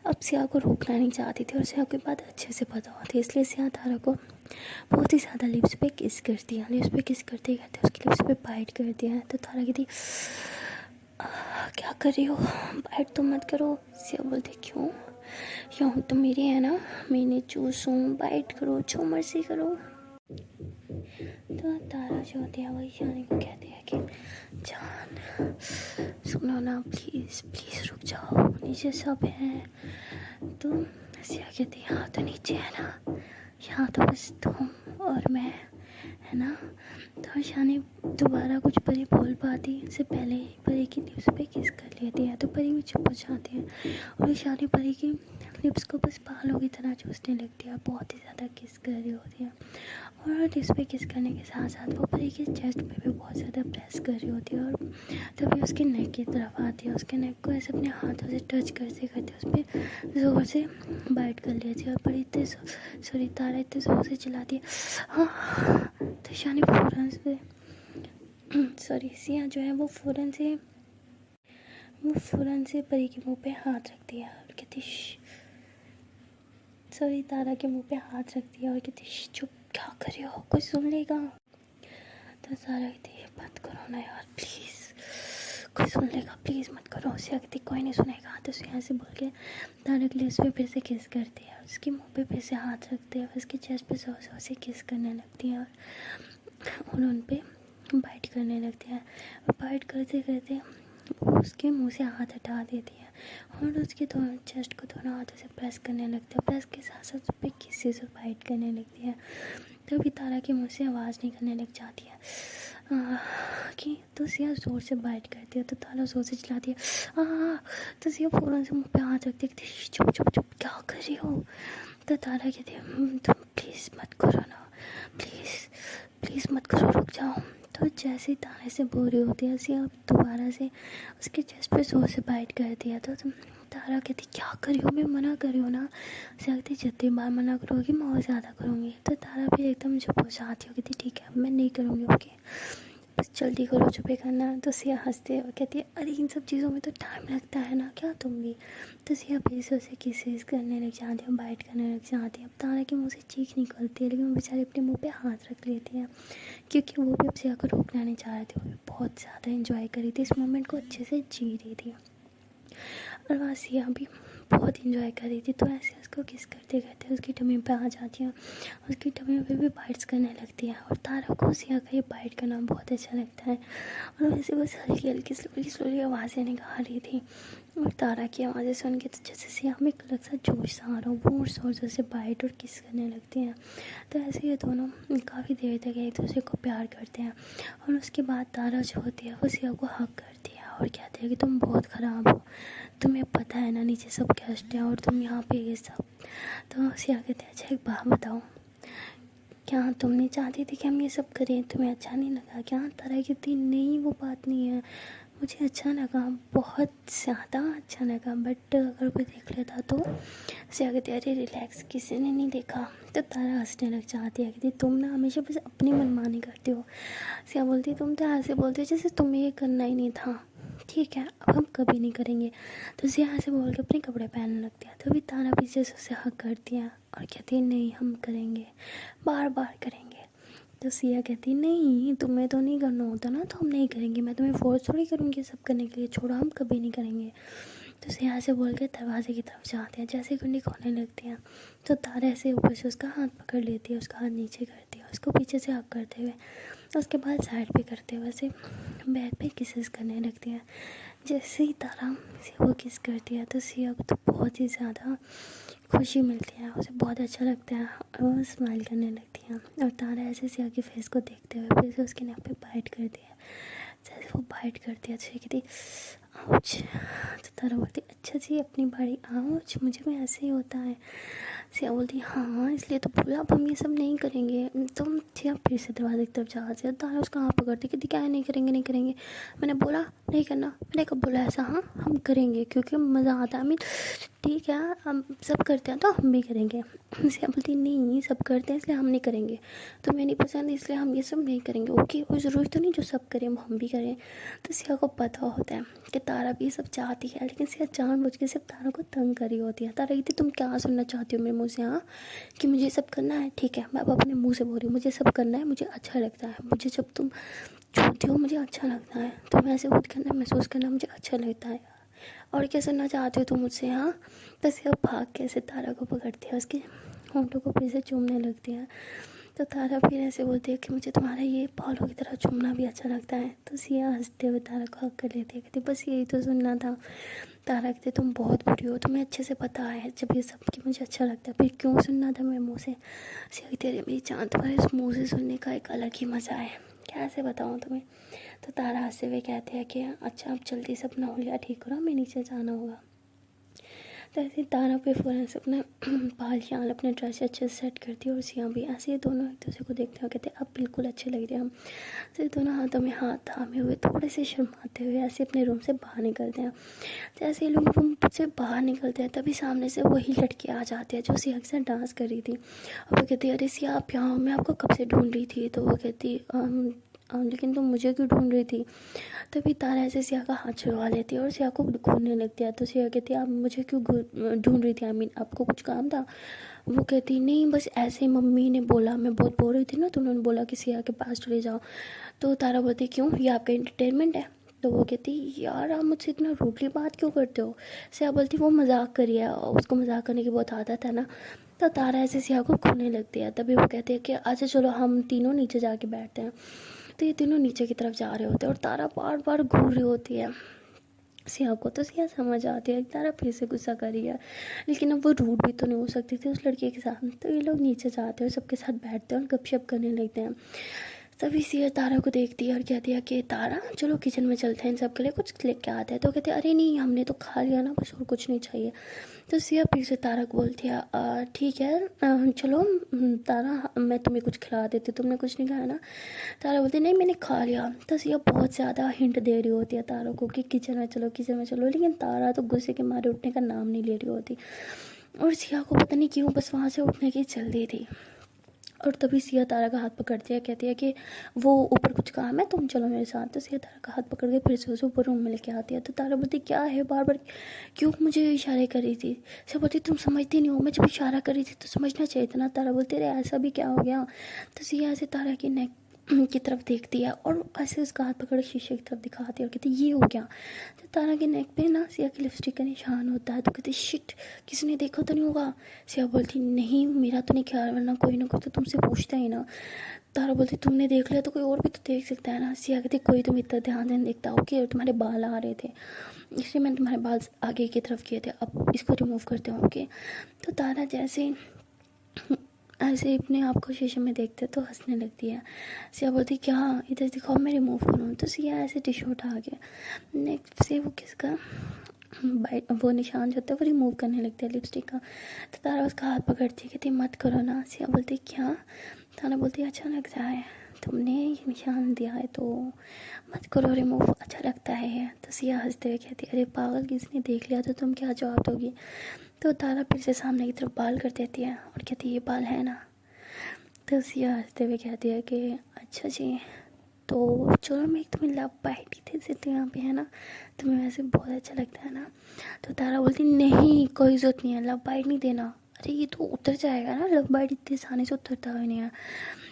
Speaker 1: अब सिया को रोकना नहीं चाहती थी और सिया की बात अच्छे से पता होती है, इसलिए सिया तारा को बहुत ही ज़्यादा लिप्स पे किस करती है। लिप्स पे किस करते करते उसके लिप्स पे बाइट करती है। तो तारा कहती क्या कर रही हो, बाइट तो मत करो। सिया बोलती क्यों, क्यों तो मेरी है ना, मैंने चूसूँ, बाइट करो जो मर्जी करो। तो तारा जो होती है वही जाने को कहती है कि जान सुनो ना प्लीज़ प्लीज़ रुक जाओ, नीचे सब है। तो सिया कहती है हाँ तो नीचे है ना, यहाँ तो बस तुम और मैं है ना। तो शानी दोबारा कुछ परी बोल पाती, इससे पहले ही परी की लिप्स पे किस कर लेती है। तो परी भी चुप हो जाती है और ईशानी परी की लिप्स को बस बालों की तरह चूसने लगती है, बहुत ही ज़्यादा किस कर रही होती है। और लिप्स पे किस करने के साथ साथ वो परी के चेस्ट पे भी बहुत ज़्यादा प्रेस कर रही होती है। और तभी उसके नेक की तरफ आती है, उसके नेक को ऐसे अपने हाथों से टच करते करते उस पर ज़ोर से बाइट कर लेती है। और परी इतने सॉरी तारा इतने ज़ोर से चिल्लाती है हाँ। तो ईशानी फ़ौरन से सॉरी सिया जो है वो फ़ौरन से परी के मुंह पे हाथ रखती है और कहती सॉरी तारा के मुंह पे हाथ रखती है और कहती चुप, क्या कर रही हो, कोई सुन लेगा। तो तारा कहती है मत करो ना यार प्लीज़, कोई सुन लेगा, प्लीज़ मत करो। सिया कहती कोई नहीं सुनेगा। तो सिया से बोल के तारा के लिप्स पे फिर से किस करती है, उसके मुंह पे फिर से हाथ रखते हैं, उसके चेस्ट पे जोर जोर से किस करने लगती है और उन पे बाइट करने लगती है। और बाइट करते करते वो उसके मुंह से हाथ हटा देती है और उसके दोनों चेस्ट को दोनों हाथों से प्रेस करने लगती है। प्रेस के साथ साथ उस पर किसी से बाइट करने लगती है। तभी तारा के मुंह से आवाज़ निकलने लग जाती है कि तो सिया ज़ोर से बाइट करती है। तो तारा ज़ोर से चिल्लाती है तो सिया फ़ौरन से मुंह पे हाथ रखती है, चुप चुप चुप, क्या कर रही हो। तो तारा कहती है तुम प्लीज़ मत करो ना, प्लीज़ मत करो, रुक जाओ। तो जैसे ही तारा से बोल रही होती है सिया दोबारा से उसके चेस्ट पे जोर से बाइट कर दिया। तो तारा कहती क्या कर रही हो, मैं मना कर रही हूँ ना। सिया कहती जितनी बार मना करोगी मैं और ज़्यादा करूँगी। तो तारा भी एकदम चुप हो जाती हो, कहती ठीक है मैं नहीं करूँगी, ओके बस जल्दी करो, चुपे करना। तो सिया हंसते है और कहती है अरे इन सब चीज़ों में तो टाइम लगता है ना, क्या तुम भी। तो सिया फिर से उसे किसेस करने लग जाती है, बाइट करने लग जाती है। अब तारा के मुँह से चीख निकलती है लेकिन वो बेचारी अपने मुँह पे हाथ रख लेती है क्योंकि वो भी अब सिया को रोकना नहीं चाह रही थी। वो भी बहुत ज़्यादा इंजॉय कर रही थी, इस मोमेंट को अच्छे से जी रही थी और वहाँ सिया भी बहुत इंजॉय कर रही थी। तो ऐसे उसको किस करते करते उसकी टमी पे आ जाती है, उसकी टमी पे भी बाइट्स करने लगती है। और तारा को सिया का ये बाइट करना बहुत अच्छा लगता है और वैसे बस हल्की हल्की स्लोली आवाज़ें निकाल रही थी। और तारा की आवाज़ें सुन के तो जैसे सिया में एक अलग सा जोश सा आ रहा हो, वो जोर जोर से बाइट और किस करने लगती हैं। तो ऐसे ये दोनों काफ़ी देर तक एक दूसरे को प्यार करते हैं। और उसके बाद तारा जो होती है वो सिया को हक करती है और कहती है कि तुम बहुत ख़राब हो, तुम्हें पता है ना नीचे सब गेस्ट हैं और तुम यहाँ पे ये सब। तो सिया कहते हैं अच्छा एक बात बताओ, क्या तुम नहीं चाहती थी कि हम ये सब करें, तुम्हें अच्छा नहीं लगा क्या। तारा कहती नहीं वो बात नहीं है, मुझे अच्छा लगा, बहुत ज़्यादा अच्छा लगा, बट अगर कोई देख लेता तो। सिया कहती है अरे रिलैक्स, किसी ने नहीं देखा। तो तारा हंसने लग जाती है, कहती तुम ना हमेशा बस अपनी मनमानी करती हो। सिया बोलती तुम तो ऐसे बोलते हो जैसे तुम्हें ये करना ही नहीं था, ठीक है अब हम कभी नहीं करेंगे। तो सिया ऐसे बोल के अपने कपड़े पहनने लगती है। तभी तारा पीछे से उसे हक करती है और कहती है नहीं हम करेंगे, बार बार करेंगे। तो सिया कहती नहीं तुम्हें तो नहीं करना होता ना, तो हम नहीं करेंगे, मैं तुम्हें फोर्स थोड़ी करूँगी सब करने के लिए, छोड़ो हम कभी नहीं करेंगे। तो सिया ऐसे बोल के दरवाजे की तरफ जाते हैं, जैसे कुंडी खोलने लगती हैं तो तारा ऐसे ऊपर से उसका हाथ पकड़ लेती है, उसका हाथ नीचे करती है, उसको पीछे से हक करते हुए उसके बाद साइड पे करते हुए ऐसे बैक पे किसेस करने लगती है। जैसे ही तारा सिया को किस करती है तो सिया को तो बहुत ही ज़्यादा खुशी मिलती है, उसे बहुत अच्छा लगता है और वो स्माइल करने लगती है। और तारा ऐसे सिया की फेस को देखते हुए फिर से उसके नेक पे बाइट करती है। जैसे वो बाइट करती है तो सिया कहती आउच। तो तारा बोलती अच्छा जी अपनी बारी, आउच मुझे भी ऐसे ही होता है। सिया बोलती हाँ इसलिए तो बोला अब हम ये सब नहीं करेंगे। तो सिया फिर से दरवाजे की तरफ जा से तारा उसका हाथ पकड़ती कहती क्या है नहीं करेंगे नहीं करेंगे, मैंने बोला नहीं करना, मैंने कब बोला ऐसा, हाँ हम करेंगे क्योंकि मज़ा आता है, आई मीन ठीक है हम सब करते हैं तो हम भी करेंगे। सिया बोलती नहीं सब करते हैं इसलिए हम नहीं करेंगे, तुम्हें नहीं पसंद इसलिए हम ये सब नहीं करेंगे, ओके कोई ज़रूरी तो नहीं जो सब करें हम भी करें। तो सिया को पता होता है कि तारा भी ये सब चाहती है लेकिन सिया जानबूझ के सिर्फ तारा को तंग कर रही होती है। तारा कहती तुम क्या सुनना चाहती हो मेरे मुँह से, हाँ कि मुझे सब करना है, ठीक है मैं अब अपने मुँह से बोल रही हूँ मुझे सब करना है, मुझे अच्छा लगता है, मुझे जब तुम छूती हो मुझे अच्छा लगता है, तुम्हें ऐसे खुद के अंदर महसूस करना मुझे अच्छा लगता है, और क्या सुनना चाहते हो तुम मुझसे, हाँ। बस ये भाग के ऐसे तारा को पकड़ती है, उसके होंठों को फिर से चूमने लगती है। तो तारा फिर ऐसे बोलती है कि मुझे तुम्हारा ये बालों की तरह चूमना भी अच्छा लगता है। तो सिया हंसते हुए तारा को हक कर लेती है, कहती बस यही तो सुनना था। तारा कहते तुम बहुत बुरी हो, तुम्हें अच्छे से पता है जब ये सब कि मुझे अच्छा लगता है फिर क्यों सुनना था मेरे मुँह से। सिया कहती अरे मेरी जान, तुम्हारे इस मुँह से सुनने का एक अलग ही मज़ा है, कैसे बताऊँ तुम्हें। तो तारा हंसते हुए कहते हैं कि अच्छा अब जल्दी से अपना हुलिया ठीक करो, हमें नीचे जाना होगा। तो ऐसे तारा पे फ़ौरन से अपना बाल शाल अपने ड्रेस अच्छे से सेट करती है और सिया भी ऐसे ही दोनों एक दूसरे को देखते हुए कहते हैं अब बिल्कुल अच्छे लग रहे हैं हम। तो ये दोनों हाथों में हाथ थामे हुए थोड़े से शर्माते हुए ऐसे अपने रूम से बाहर निकलते हैं। जैसे ये लोग रूम से बाहर निकलते हैं तभी सामने से वही लड़की आ जाती है जो सिया के साथ डांस कर रही थी। और वो कहती है अरे सिया आप यहाँ हो, मैं आपको कब से ढूंढ रही थी। तो वो कहती लेकिन तुम मुझे क्यों ढूंढ रही थी। तभी तारा ऐसे सिया का हाथ छुड़वा लेती है और सिया को घूरने लगती है। तो सिया कहती है आप मुझे क्यों ढूंढ रही थी, आई मीन आपको कुछ काम था। वो कहती नहीं बस ऐसे ही मम्मी ने बोला, मैं बहुत बोल रही थी ना तो उन्होंने बोला कि सिया के पास चले जाओ। तो तारा बोलती क्यों, ये आपका एंटरटेनमेंट है। तो वो कहती यार आप मुझसे इतना रूडली बात क्यों करते हो। सिया बोलती वो मजाक करी है, उसको मजाक करने की बहुत आदत है ना। तो तारा ऐसे सिया को घूरने लगती है। तभी वो कहते हैं कि अच्छा चलो हम तीनों नीचे जाके बैठते हैं। तो ये तीनों नीचे की तरफ जा रहे होते हैं और तारा बार बार घूर रही होती है सिया को। तो सिया समझ आती है कि तारा फिर से गुस्सा कर रही है, लेकिन अब वो रूड भी तो नहीं हो सकती थी उस लड़के के साथ। तो ये लोग नीचे जाते हैं और सबके साथ बैठते हैं और गपशप करने लगते हैं। तभी सिया तारा को देखती है और कहती है कि तारा चलो किचन में चलते हैं, इन सब के लिए कुछ लेके आते हैं। तो कहते हैं अरे नहीं हमने तो खा लिया ना, बस और कुछ नहीं चाहिए। तो सिया फिर से तारा को बोलती है ठीक है चलो तारा मैं तुम्हें कुछ खिला देती हूँ, तुमने कुछ नहीं खाया ना। तारा बोलती नहीं मैंने खा लिया। तो सिया बहुत ज़्यादा हिंट दे रही होती है तारा को कि किचन में चलो किचन में चलो, लेकिन तारा तो गुस्से के मारे उठने का नाम नहीं ले रही होती। और सिया को पता नहीं क्यों बस वहाँ से उठने की जल्दी थी। और तभी सिया तारा का हाथ पकड़ती है, कहती है कि वो ऊपर कुछ काम है तुम चलो मेरे साथ। तो सिया तारा का हाथ पकड़ के फिर से उसे ऊपर रूम में लेके आती है। तो तारा बोलती क्या है बार बार क्यों मुझे इशारे कर रही थी। सिया बोलती तुम समझती नहीं हो, मैं जब इशारा कर रही थी तो समझना चाहिए था ना। तारा बोलती अरे ऐसा भी क्या हो गया। तो सिया ऐसे तारा की नेक की तरफ देखती है और ऐसे उसका हाथ पकड़ शीशे की तरफ दिखाती है और कहती ये हो गया। तो तारा के नेक पे ना सिया की लिपस्टिक का निशान होता है। तो कहती शिट किसी ने देखा तो नहीं होगा। सिया बोलती नहीं मेरा तो नहीं ख्याल, वरना कोई ना कोई तो तुमसे पूछता ही ना। तारा बोलती तुमने देख लिया तो कोई और भी तो देख सकता है ना। सिया कहती कोई तुम इतना ध्यान नहीं देखता हो कि तुम्हारे बाल आ रहे थे इसलिए मैंने तुम्हारे बाल आगे की तरफ किए थे, अब इसको रिमूव करते हो ओके। तो तारा जैसे ऐसे अपने आप को शीशे में देखते तो हंसने लगती है। सिया बोलती क्या इधर दिखाओ मैं रिमूव करूँ। तो सिया ऐसे टिश्यू उठा के नेक्स्ट से वो किसका वो निशान जो होता है वो रिमूव करने लगती है लिपस्टिक का। तो तारा उसका हाथ पकड़ती है कहती मत करो ना। सिया बोलती क्या। तारा बोलती अच्छा लग रहा है, तुमने ये निशान दिया है तो मत करो रिमूव, अच्छा लगता है। तो सिया हंसते हुए कहती अरे पागल किसने देख लिया तो तुम क्या जवाब दोगी। तो तारा फिर से सामने की तरफ बाल कर देती है और कहती ये बाल है ना। तो सिया हंसते हुए कहती है कि अच्छा जी तो चलो मैं एक तुम्हें लव बाइट ही दे देती हूँ यहाँ पे है ना, तुम्हें वैसे बहुत अच्छा लगता है ना। तो तारा बोलती नहीं कोई ज़रूरत नहीं है लव बाइट नहीं देना, अरे ये तो उतर जाएगा ना, लव बाइट इतने आसानी से उतरता ही नहीं है।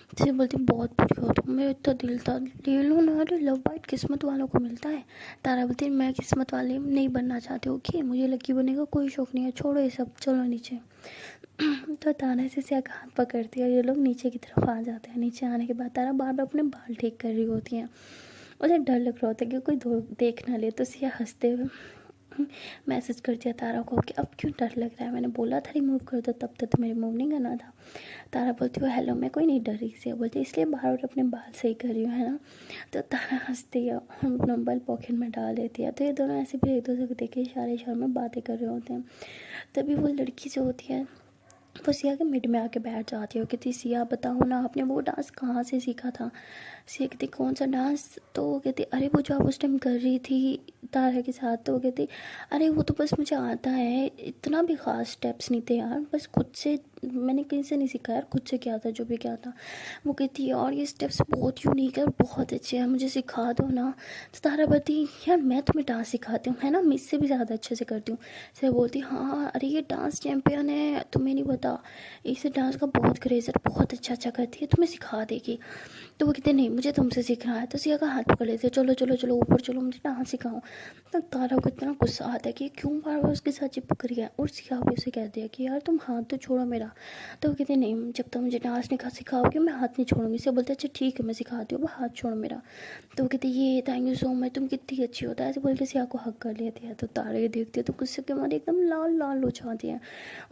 Speaker 1: जैसे बोलती बहुत बुरी हो तुम, मैं इतना दिल था ले लो ना, अरे लव बाइट किस्मत वालों को मिलता है। तारा बोलती मैं किस्मत वाले नहीं बनना चाहती हूँ कि मुझे लकी बनने का कोई शौक नहीं है, छोड़ो ये सब चलो नीचे। तो तारा से सिया का हाथ पकड़ती है और ये लोग नीचे की तरफ आ जाते हैं। नीचे आने के बाद तारा बार बार अपने बाल ठीक कर रही होती हैं। उसे डर लग रहा होता है कि कोई देख ना ले। तो सिया हंसते हुए मैसेज करती है तारा को कि अब क्यों डर लग रहा है, मैंने बोला था रिमूव कर दो तब तक तुम्हें रिमूव नहीं करना था। तारा बोलती है हेलो मैं कोई नहीं डर रही। सिया बोलती इसलिए बार बार अपने बाल सही कर रही हूँ है ना। तो तारा हंसती है और अपना बाल पॉकेट में डाल देती है। तो ये दोनों ऐसे भी एक दूसरे को देख के इशारे में बातें कर रहे होते हैं। तभी वो लड़की जो होती है वो सिया के मिड में आके बैठ जाती है और कहती सिया बताओ ना आपने वो डांस कहाँ से सीखा था। सिया कहती कौन सा डांस। तो वो कहती अरे वो जो आप उस टाइम कर रही थी तारा के साथ। तो वो कहती अरे वो तो बस मुझे आता है, इतना भी ख़ास स्टेप्स नहीं थे यार, बस खुद से मैंने कहीं से नहीं सीखा यार, खुद से क्या था जो भी क्या था। वो कहती और ये स्टेप्स बहुत यूनिक है और बहुत अच्छे हैं, मुझे सिखा दो ना। तो तारा बोलती यार मैं तुम्हें डांस सिखाती हूँ है ना, मैं इससे भी ज़्यादा अच्छे से करती हूँ। सिया बोलती हाँ अरे ये डांस चैम्पियन है तुम्हें नहीं पता, इसे डांस का बहुत क्रेज़ है, बहुत अच्छा करती है, तुम्हें सिखा देगी। तो वो कहते नहीं मुझे तुमसे सीखना है। तो सिया का हाथ पकड़ लेते चलो चलो चलो ऊपर चलो मुझे डांस सिखाओ। तो तारा को इतना गुस्सा आता है कि क्यों बार बार उसके साथ चिपक रही है। और सिया भी उसे कहती है कि यार तुम हाथ तो छोड़ो मेरा। तो वो कहते नहीं जब तक मुझे डांस नहीं सिखाओगे मैं हाथ नहीं छोड़ूंगी। सिया बोलते अच्छा ठीक है मैं सिखाती हूँ, हाथ छोड़ो मेरा। तो वो कहते ये थैंक यू सो मच तुम कितनी अच्छी होता है, ऐसे बोल के सिया को हक कर लेती है। तो तारा ये देखती है तो गुस्से के मारे एकदम लाल लाल हो जाती है।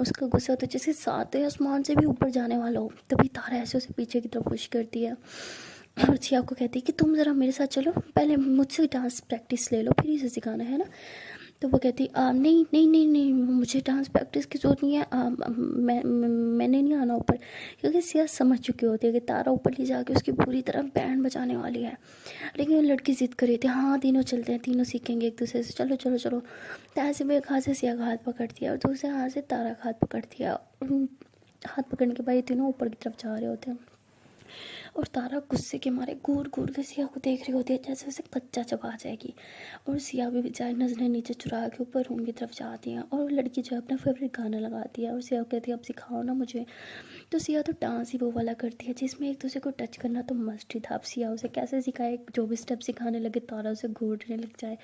Speaker 1: उसका गुस्सा तो जैसे सातवें आसमान से भी ऊपर जाने वाला हो। तभी तारा ऐसे उसे पीछे की तरफ पुश करती है और सिया को कहती है कि तुम ज़रा मेरे साथ चलो, पहले मुझसे डांस प्रैक्टिस ले लो, फिर इसे सिखाना है ना। तो वो कहती नहीं नहीं नहीं नहीं, मुझे डांस प्रैक्टिस की ज़रूरत नहीं है, मैंने नहीं आना ऊपर। क्योंकि सिया समझ चुकी होती है कि तारा ऊपर ले जाके उसकी पूरी तरह बैंड बजाने वाली है। लेकिन वो लड़की ज़िद कर रही थी, हाँ तीनों चलते हैं, तीनों सीखेंगे एक दूसरे से, चलो चलो चलो। तो ऐसे में एक हाथ से सिया का हाथ पकड़ती है और दूसरे हाथ से तारा का हाथ पकड़ती है, और हाथ पकड़ने के बाद ये तीनों ऊपर की तरफ जा रहे होते हैं। और तारा गुस्से के मारे घूर घूर के सिया को देख रही होती है, जैसे उसे कच्चा चबा जाएगी। और सिया भी बेचारी नजरें नीचे चुरा के ऊपर रूम की तरफ जाती है, और वो लड़की जो है अपना फेवरेट गाना लगाती है और सिया को कहती है अब सिखाओ ना मुझे। तो सिया तो डांस ही वो वाला करती है जिसमें एक दूसरे को टच करना तो मस्ट ही था। अब सिया उसे कैसे सिखाए, जो भी स्टेप सिखाने लगे तारा उसे घूरने लग जाए,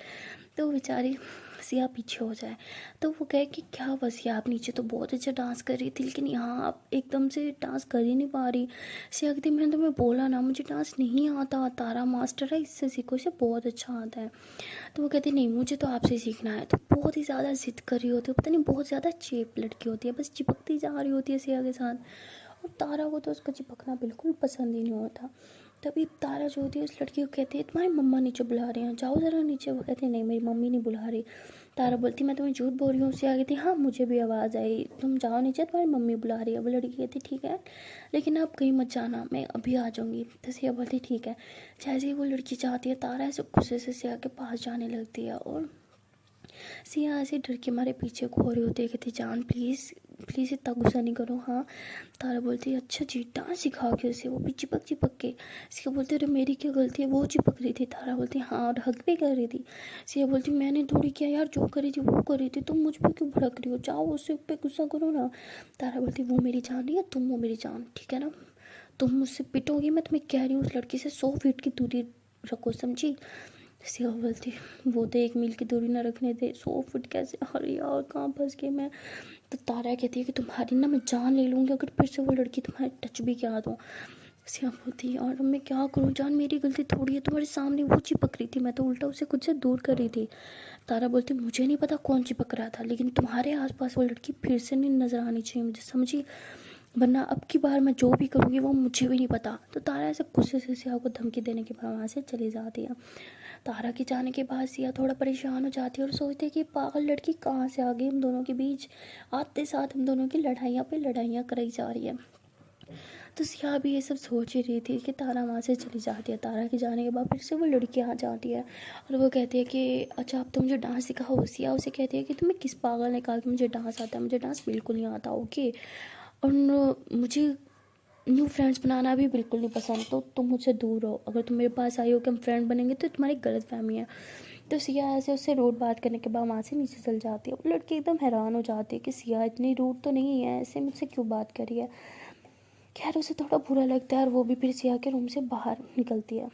Speaker 1: तो बेचारी सिया पीछे हो जाए। तो वो कहे कि क्या बस सिया, आप नीचे तो बहुत अच्छा डांस कर रही थी, लेकिन यहाँ आप एकदम से डांस कर ही नहीं पा रही। सिया कहती मैंने तुम्हें बोला ना मुझे डांस नहीं आता, तारा मास्टर है, इससे सीखो, इसे बहुत अच्छा आता है। तो वो कहती नहीं मुझे तो आपसे सीखना है। तो बहुत ही ज़्यादा जिद कर रही होती है, पता नहीं बहुत ज़्यादा चेप लड़की होती है, बस चिपकती जा रही होती है सिया के साथ। और तारा को तो उसका चिपकना बिल्कुल पसंद ही नहीं होता। तभी तारा जो होती है उस लड़की को कहती है तुम्हारी मम्मा नीचे बुला रही हैं, जाओ ज़रा नीचे। वो कहती है नहीं मेरी मम्मी नहीं बुला रही। तारा बोलती मैं तुम्हें झूठ बोल रही हूँ। उससे आगे थी हाँ मुझे भी आवाज़ आई, तुम जाओ नीचे, तुम्हारी मम्मी बुला रही है। वो लड़की कहती ठीक है लेकिन आप कहीं मत जाना, मैं अभी आ जाऊँगी। तो सिया बोलती ठीक है। जैसे ही वो लड़की चाहती है तारा ऐसे गुस्से से सिया के पास जाने लगती है, और सिया ऐसे डर के मारे पीछे खो रही होती है, कहती जान प्लीज़ प्लीज़ इतना गुस्सा नहीं करो। हाँ तारा बोलती है अच्छा जी डांस सिखाओगे उसे, वो भी चिपक चिपक के। सिया बोलती अरे मेरी क्या गलती है, वो चिपक रही थी। तारा बोलती हाँ और हक भी कर रही थी। सिया बोलती मैंने थोड़ी किया यार, जो कर रही थी वो कर रही थी, तुम मुझ पर क्यों भड़क रही हो, जाओ उससे पे गुस्सा करो ना। तारा बोलती वो मेरी जान नहीं है, तुम वो मेरी जान, ठीक है ना। तुम मुझसे पिटोगी, मैं तुम्हें कह रही हूँ उस लड़की से 100 फीट की दूरी रखो, समझी। सिया बोलती वो तो 1 मील की दूरी ना रखने थे, 100 फीट कैसे, अरे यार कहाँ फंस गई मैं। तो तारा कहती है कि तुम्हारी ना मैं जान ले लूँगी अगर फिर से वो लड़की तुम्हारे टच भी किया तो। सिया बोलती यार अब मैं क्या करूँ, जान मेरी गलती थोड़ी है, तुम्हारे सामने वो चिपक रही थी, मैं तो उल्टा उसे खुद से दूर कर रही थी। तारा बोलती मुझे नहीं पता कौन चिपक रहा था, लेकिन तुम्हारे आसपास वो लड़की फिर से नहीं नजर आनी चाहिए मुझे, समझी, वरना अब की बार मैं जो भी करूँगी वो मुझे भी नहीं पता। तो तारा ऐसे गुस्से से सिया को धमकी देने के बाद वहाँ से चली जाती है। तारा के जाने के बाद सिया थोड़ा परेशान हो जाती है और सोचती है कि पागल लड़की कहाँ से आ गई हम दोनों के बीच, आते साथ हम दोनों की लड़ाइयाँ पे लड़ाइयाँ कराई जा रही है। तो सिया भी ये सब सोच ही रही थी कि तारा वहाँ से चली जाती है। तारा के जाने के बाद फिर से वो लड़की आ जाती है और वो कहती है कि अच्छा अब तुम मुझे डांस सिखाओ। सिया उसे कहती है कि तुम्हें किस पागल ने कहा कि मुझे डांस आता है, मुझे डांस बिल्कुल नहीं आता, ओके। और मुझे न्यू फ्रेंड्स बनाना भी बिल्कुल नहीं पसंद, तो तुम मुझसे दूर रहो, अगर तुम मेरे पास आई हो कि हम फ्रेंड बनेंगे तो तुम्हारी गलत फहमी है। तो सिया ऐसे उससे रूड बात करने के बाद वहाँ से नीचे चल जाती है। वो लड़की एकदम हैरान हो जाती है कि सिया इतनी रूड तो नहीं है, ऐसे मुझसे क्यों बात करी है। खैर उसे थोड़ा बुरा लगता है और वो भी फिर सिया के रूम से बाहर निकलती है।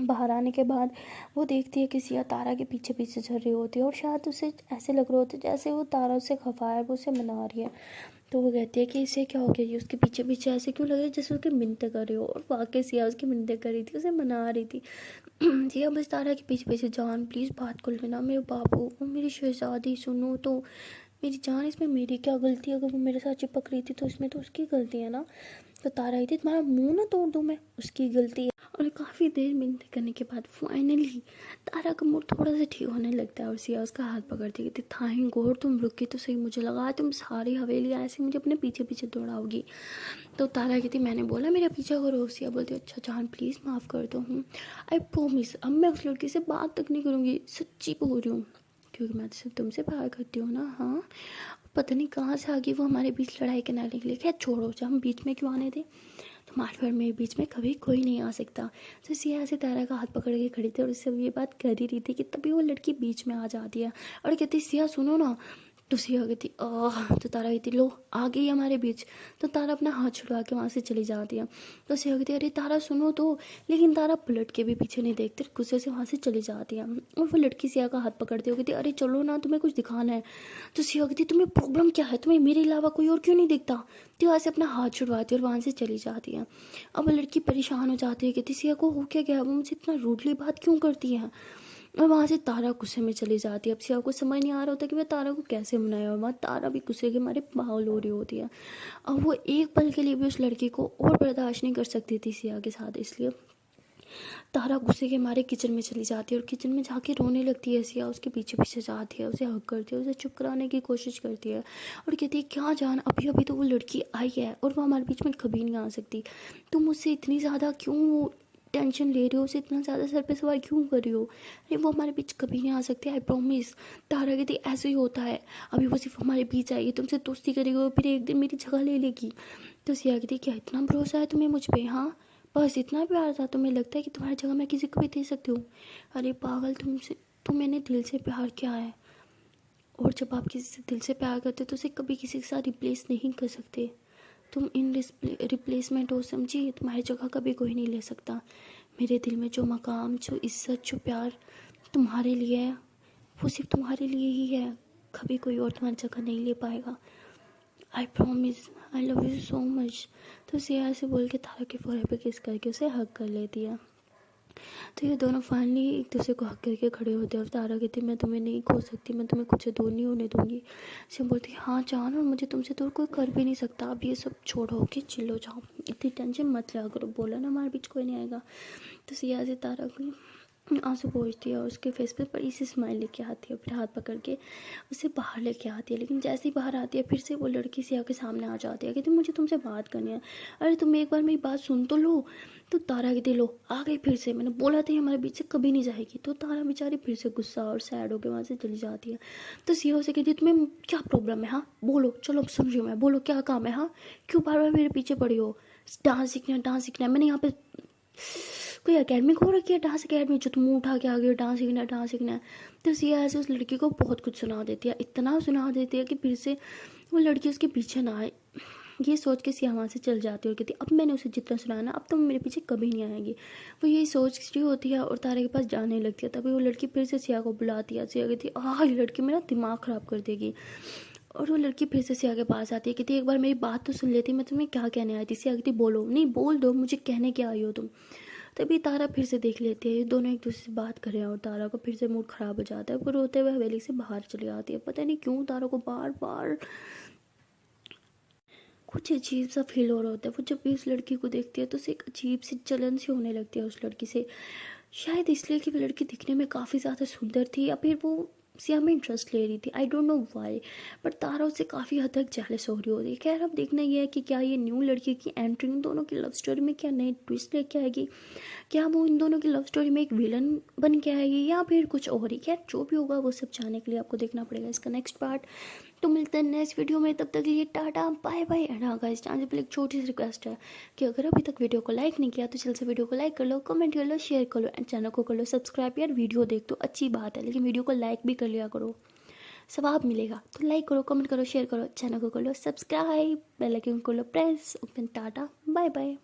Speaker 1: बाहर आने के बाद वो देखती है कि सिया तारा के पीछे पीछे चल रही होती है और शायद उसे ऐसे लग रहा होता है जैसे वो तारा उससे खफा है, वो उसे मना रही है। तो वो कहती है कि इसे क्या हो गया, ये उसके पीछे पीछे ऐसे क्यों लग रहा है जैसे उसकी मिन्नतें कर रही हो। और वाकई सिया उसकी मिन्नतें कर रही थी, उसे मना रही थी। सिया बस तारा के पीछे पीछे जान प्लीज़ बात कर लेना, मेरे बाबू वो मेरी शहजादी सुनो तो, मेरी जान इसमें मेरी क्या गलती है, अगर वो मेरे साथ चिपक रही थी तो इसमें तो उसकी गलती है ना। तो तारा आई थी तुम्हारा मुंह ना तोड़ दूँ मैं, उसकी गलती है। और काफ़ी देर मिन्नतें करने के बाद फाइनली तारा का मूड थोड़ा सा ठीक होने लगता है और सिया उसका हाथ पकड़ती कहती थैंक गॉड तुम रुकी तो सही, मुझे लगा तुम सारी हवेली ऐसे मुझे अपने पीछे पीछे दौड़ाओगी। तो तारा कहती मैंने बोला मेरा पीछा करो। सिया बोलती अच्छा जान प्लीज़ माफ़ कर दो। आई प्रोमिस अब मैं उस लड़की से बात तक नहीं करूँगी, सच्ची बोल रही हूँ, क्योंकि मैं तो सिर्फ तुमसे प्यार करती हूँ ना। हाँ पता नहीं कहाँ से आ गई वो हमारे बीच लड़ाई करने के लिए, क्या छोड़ो जब हम बीच में क्यों आने थे, तुम्हारे और मेरे बीच में कभी कोई नहीं आ सकता। तो सिया ऐसे तारा का हाथ पकड़ के खड़ी थी और उससे ये बात कर ही रही थी कि तभी वो लड़की बीच में आ जाती है और कहती सिया सुनो ना। तो सिया कहती तो तारा कहती लो आ गई हमारे बीच। तो तारा अपना हाथ छुड़वा के वहाँ से चली जाती है। तो सिया कहती अरे तारा सुनो तो, लेकिन तारा पलट के भी पीछे नहीं देखती, गुस्से से वहाँ से चली जाती है। और वो लड़की सिया का हाथ पकड़ती हो कहती अरे चलो ना तुम्हें कुछ दिखाना है। तो सिया कहती तुम्हें प्रॉब्लम क्या है, तुम्हें मेरे अलावा कोई और क्यों नहीं दिखता। तो वहाँ से अपना हाथ छुड़वाती है और वहाँ से चली जाती है। अब वो लड़की परेशान हो जाती है, कहती सिया को हो क्या गया, वो मुझसे इतना रूडली बात क्यों करती है। और वहाँ से तारा गुस्से में चली जाती है। अब सिया को समझ नहीं आ रहा होता कि वह तारा को कैसे मनाया, और वहाँ तारा भी गुस्से के मारे पागल हो रही होती है। अब वो एक पल के लिए भी उस लड़की को और बर्दाश्त नहीं कर सकती थी सिया के साथ, इसलिए तारा गुस्से के मारे किचन में चली जाती है और किचन में जाके रोने लगती है। सिया उसके पीछे पीछे जाती है, उसे हग करती है, उसे चुप कराने की कोशिश करती है और कहती है क्या जान, अभी अभी तो वो लड़की आई है और वो हमारे बीच में कभी नहीं आ सकती। तुम मुझसे इतनी ज़्यादा क्यों टेंशन ले रहे हो, उसे इतना ज़्यादा सर पे सवार क्यों कर रही हो? अरे वो हमारे बीच कभी नहीं आ सकती, आई प्रॉमिस। तारा कहती ऐसे ही होता है, अभी वो सिर्फ हमारे बीच आएगी, तुमसे दोस्ती करेगी और फिर एक दिन मेरी जगह ले लेगी। तो सिया कहती क्या इतना भरोसा है तुम्हें मुझ पर? हाँ बस इतना प्यार था, तुम्हें लगता है कि तुम्हारी जगह मैं किसी को भी दे सकती हूँ? अरे पागल, तुमसे तो मैंने दिल से प्यार किया है, और जब आप किसी से दिल से प्यार करते हो तो उसे कभी किसी के साथ रिप्लेस नहीं कर सकते। तुम इन रिप्लेसमेंट हो, समझी? तुम्हारी जगह कभी कोई नहीं ले सकता। मेरे दिल में जो मकाम, जो इज्जत, जो प्यार तुम्हारे लिए है वो सिर्फ तुम्हारे लिए ही है, कभी कोई और तुम्हारी जगह नहीं ले पाएगा। I promise, I love you so much. तो सिया ऐसे बोल के तारा के फोrehead पे किस करके उसे हग कर लेती है। तो ये दोनों फाइनली एक दूसरे को हक करके खड़े होते हैं और तारा कहती मैं तुम्हें नहीं खो सकती, मैं तुम्हें कुछ दूर नहीं होने दूंगी। सिम बोलती हाँ जान, और मुझे तुमसे दूर कोई कर भी नहीं सकता, अब ये सब छोड़ो कि चिल हो जाओ, इतनी टेंशन मत लिया करो, बोला ना हमारे बीच कोई नहीं आएगा। तो सिया से तारा को आंसू पोंछती है और उसके फेस पे बड़ी सी स्माइल लेके आती है, फिर हाथ पकड़ के उसे बाहर लेके आती है। लेकिन जैसे ही बाहर आती है फिर से वो लड़की सिया के सामने आ जाती है, कहती मुझे तुमसे बात करनी है। अरे तुम एक बार मेरी बात सुन तो लो। तो तारा कहती लो आ गई फिर से, मैंने बोला था हमारे बीच से कभी नहीं जाएगी। तो तारा बेचारी फिर से गुस्सा और सैड होकर वहाँ से चली जाती है। तो सिया से कहती तुम्हें क्या प्रॉब्लम है? हाँ बोलो, चलो अब समझो, मैं बोलो क्या काम है? हाँ क्यों बार बार मेरे पीछे पड़ी हो? डांस सीखना है, डांस सीखना है, मैंने यहाँ पे कोई एकेडमी खोल रखी है डांस एकेडमी जो तुम उठा के आ गई हो, डांस सीखना है, डांस सीखना है। तो सिया ऐसे उस लड़की को बहुत कुछ सुना देती है, इतना सुना देती है कि फिर से वो लड़की उसके पीछे ना आए। ये सोच के सिया वहाँ से चल जाती है और कहती अब मैंने उसे जितना सुनाया ना, अब तो मेरे पीछे कभी नहीं आएगी। वो यही सोच रही होती है और तारे के पास जाने लगती है। तभी वो लड़की फिर से सिया को बुलाती है। सिया कहती ये लड़की मेरा दिमाग ख़राब कर देगी। और वो लड़की फिर से सिया के पास आती है, कहती एक बार मेरी बात तो सुन लेती, मैं तुम्हें क्या कहने आई थी? सिया कहती बोलो, नहीं बोल दो मुझे, कहने क्या आई हो तुम? तभी तारा फिर से देख लेती है, ये दोनों एक दूसरे से बात कर रहे हैं और तारा को फिर से मूड ख़राब हो जाता है। वो रोते हुए हवेली से बाहर चली आती है। पता नहीं क्यों तारा को बार बार कुछ अजीब सा फील हो रहा होता है। वो जब भी उस लड़की को देखती है तो उसे एक अजीब सी जलन सी होने लगती है उस लड़की से, शायद इसलिए कि वो लड़की दिखने में काफ़ी ज़्यादा सुंदर थी या फिर वो सिया में इंटरेस्ट ले रही थी, I don't know why. But Tara उससे काफ़ी हद तक जेलस हो रही होती है। खैर अब देखना ये है कि क्या ये न्यू लड़की की एंट्री इन दोनों की लव स्टोरी में क्या नई ट्विस्ट लेके आएगी, क्या वो इन दोनों की लव स्टोरी में एक विलन बन के आएगी या फिर कुछ और ही। खैर जो भी होगा वो सब जानने के लिए आपको देखना पड़ेगा इसका नेक्स्ट पार्ट। तो मिलते हैं नेक्स्ट वीडियो में, तब तक के लिए टाटा बाय बाय। एंड हाँ गाइस, चांस पे एक छोटी सी रिक्वेस्ट है कि अगर अभी तक वीडियो को लाइक नहीं किया तो जल्द से वीडियो को लाइक कर लो, कमेंट कर लो, शेयर कर लो एंड चैनल को कर लो सब्सक्राइब। यार वीडियो देख तो अच्छी बात है, लेकिन वीडियो को लाइक भी कर लिया करो, सवाब मिलेगा। तो लाइक करो, कमेंट करो, शेयर करो, चैनल को कर लो सब्सक्राइब, बेल आइकन को लो press. Okay tata bye bye.